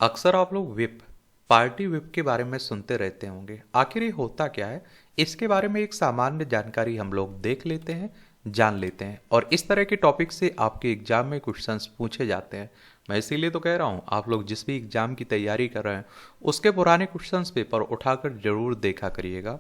अक्सर आप लोग विप पार्टी विप के बारे में सुनते रहते होंगे। आखिर ये होता क्या है, इसके बारे में एक सामान्य जानकारी हम लोग देख लेते हैं, जान लेते हैं। और इस तरह के टॉपिक से आपके एग्जाम में क्वेश्चंस पूछे जाते हैं। मैं इसीलिए तो कह रहा हूँ, आप लोग जिस भी एग्जाम की तैयारी कर रहे हैं उसके पुराने क्वेश्चंस पेपर उठाकर जरूर देखा करिएगा।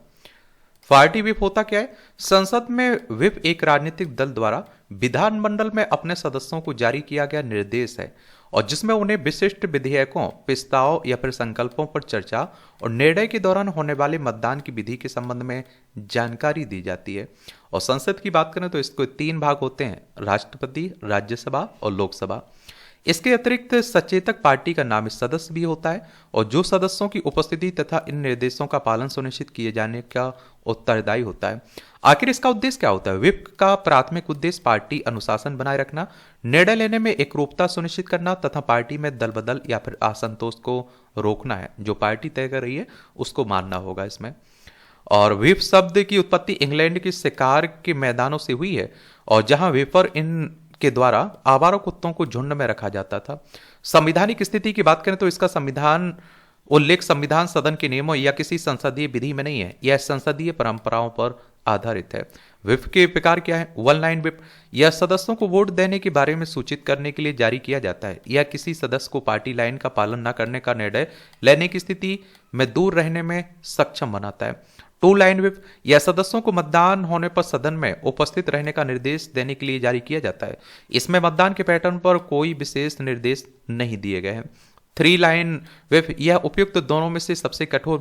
पार्टी विप होता क्या है? संसद में विप एक राजनीतिक दल द्वारा विधानमंडल में अपने सदस्यों को जारी किया गया निर्देश है, और जिसमें उन्हें विशिष्ट विधेयकों, प्रस्ताव या फिर संकल्पों पर चर्चा और निर्णय के दौरान होने वाले मतदान की विधि के संबंध में जानकारी दी जाती है। और संसद की बात करें तो इसको तीन भाग होते हैं: राष्ट्रपति, राज्यसभा और लोकसभा। इसके अतिरिक्त सचेतक पार्टी का नामित सदस्य भी होता है, और जो सदस्यों की उपस्थिति तथा इन निर्देशों का पालन सुनिश्चित किए जाने का उत्तरदायी होता है। आखिर इसका उद्देश्य क्या होता है? विप का प्राथमिक उद्देश्य पार्टी अनुशासन बनाए रखना, निर्णय लेने में एकरूपता सुनिश्चित करना तथा पार्टी में दल बदल या फिर असंतोष को रोकना है। जो पार्टी तय कर रही है उसको मानना होगा इसमें। और व्हिप शब्द की उत्पत्ति इंग्लैंड के शिकार के मैदानों से हुई है, और जहां वेपर इन के द्वारा आवारा कुत्तों को झुंड में रखा जाता था। संवैधानिक स्थिति की बात करें तो इसका संविधान उल्लेख संविधान सदन के नियमों या किसी संसदीय विधि में नहीं है, यह संसदीय परंपराओं पर आधारित है। व्हिप के प्रकार क्या है? वन लाइन व्हिप यह सदस्यों को वोट देने के बारे में सूचित करने के लिए जारी किया जाता है। यह किसी सदस्य को पार्टी लाइन का पालन न करने का निर्णय लेने की स्थिति में दूर रहने में सक्षम बनाता है। टू लाइन व्हिप यह सदस्यों को मतदान होने पर सदन में उपस्थित रहने का निर्देश देने के लिए जारी किया जाता है। इसमें मतदान के पैटर्न पर कोई विशेष निर्देश नहीं दिए गए हैं। थ्री लाइन व्हिप यह उपयुक्त दोनों में से सबसे कठोर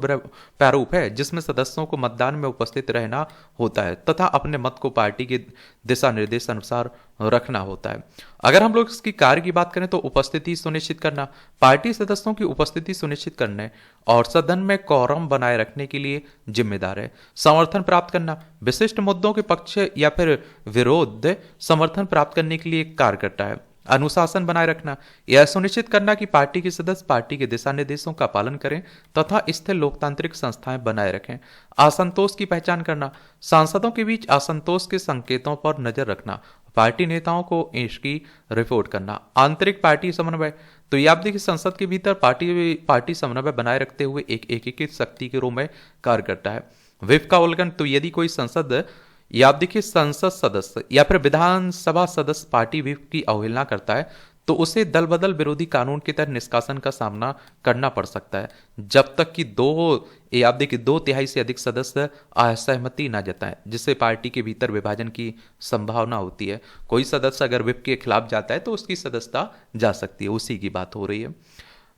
प्रारूप है, जिसमें सदस्यों को मतदान में उपस्थित रहना होता है तथा अपने मत को पार्टी के दिशा निर्देश अनुसार रखना होता है। अगर हम लोग इसकी कार्य की बात करें तो उपस्थिति सुनिश्चित करना, पार्टी सदस्यों की उपस्थिति सुनिश्चित करने और सदन में कोरम बनाए रखने के लिए जिम्मेदार है। समर्थन प्राप्त करना, विशिष्ट मुद्दों के पक्ष या फिर विरोध समर्थन प्राप्त करने के लिए कार्य करता है। अनुशासन बनाए रखना, यह सुनिश्चित करना कि पार्टी के सदस्य पार्टी के दिशा निर्देशों का पालन करें तथा स्थिर लोकतांत्रिक संस्थाएं बनाए रखें। असंतोष की पहचान करना, सांसदों के बीच असंतोष के संकेतों पर नजर रखना, पार्टी नेताओं को इसकी रिपोर्ट करना। आंतरिक पार्टी समन्वय, तो ये आप देखिए संसद के भीतर पार्टी समन्वय बनाए रखते हुए एक एकीकृत शक्ति के रूप में कार्य करता है। व्हिप का उल्लंघन, तो यदि कोई संसद या आप देखिए संसद सदस्य या फिर विधानसभा सदस्य पार्टी व्हिप की अवहेलना करता है तो उसे दल बदल विरोधी कानून के तहत निष्कासन का सामना करना पड़ सकता है, जब तक कि आप देखिए 2/3 से अधिक सदस्य असहमति न जताएं, जिससे पार्टी के भीतर विभाजन की संभावना होती है। कोई सदस्य अगर व्हिप के खिलाफ जाता है तो उसकी सदस्यता जा सकती है, उसी की बात हो रही है।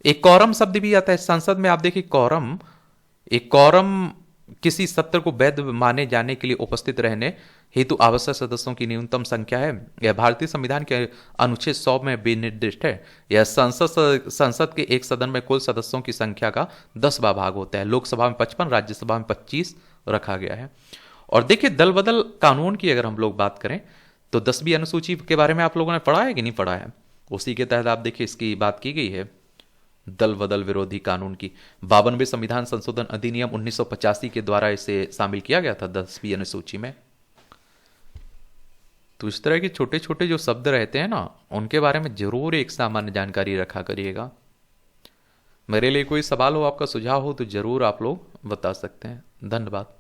एक कॉरम शब्द भी आता है संसद में। आप देखिए कॉरम, एक कॉरम किसी सत्र को वैध माने जाने के लिए उपस्थित रहने हेतु आवश्यक सदस्यों की न्यूनतम संख्या है। यह भारतीय संविधान के अनुच्छेद 100 में विनिर्दिष्ट है। यह संसद के एक सदन में कुल सदस्यों की संख्या का 10वां भाग होता है। लोकसभा में 55, राज्यसभा में 25 रखा गया है। और देखिए दल बदल कानून की अगर हम लोग बात करें तो 10वीं अनुसूची के बारे में आप लोगों ने पढ़ा है कि नहीं पढ़ा है? उसी के तहत आप देखिए इसकी बात की गई है, दल बदल विरोधी कानून की। 52वें संविधान संशोधन अधिनियम 1985 के द्वारा इसे शामिल किया गया था 10वीं अनुसूची में। तो इस तरह के छोटे छोटे जो शब्द रहते हैं ना, उनके बारे में जरूर एक सामान्य जानकारी रखा करिएगा। मेरे लिए कोई सवाल हो, आपका सुझाव हो तो जरूर आप लोग बता सकते हैं। धन्यवाद।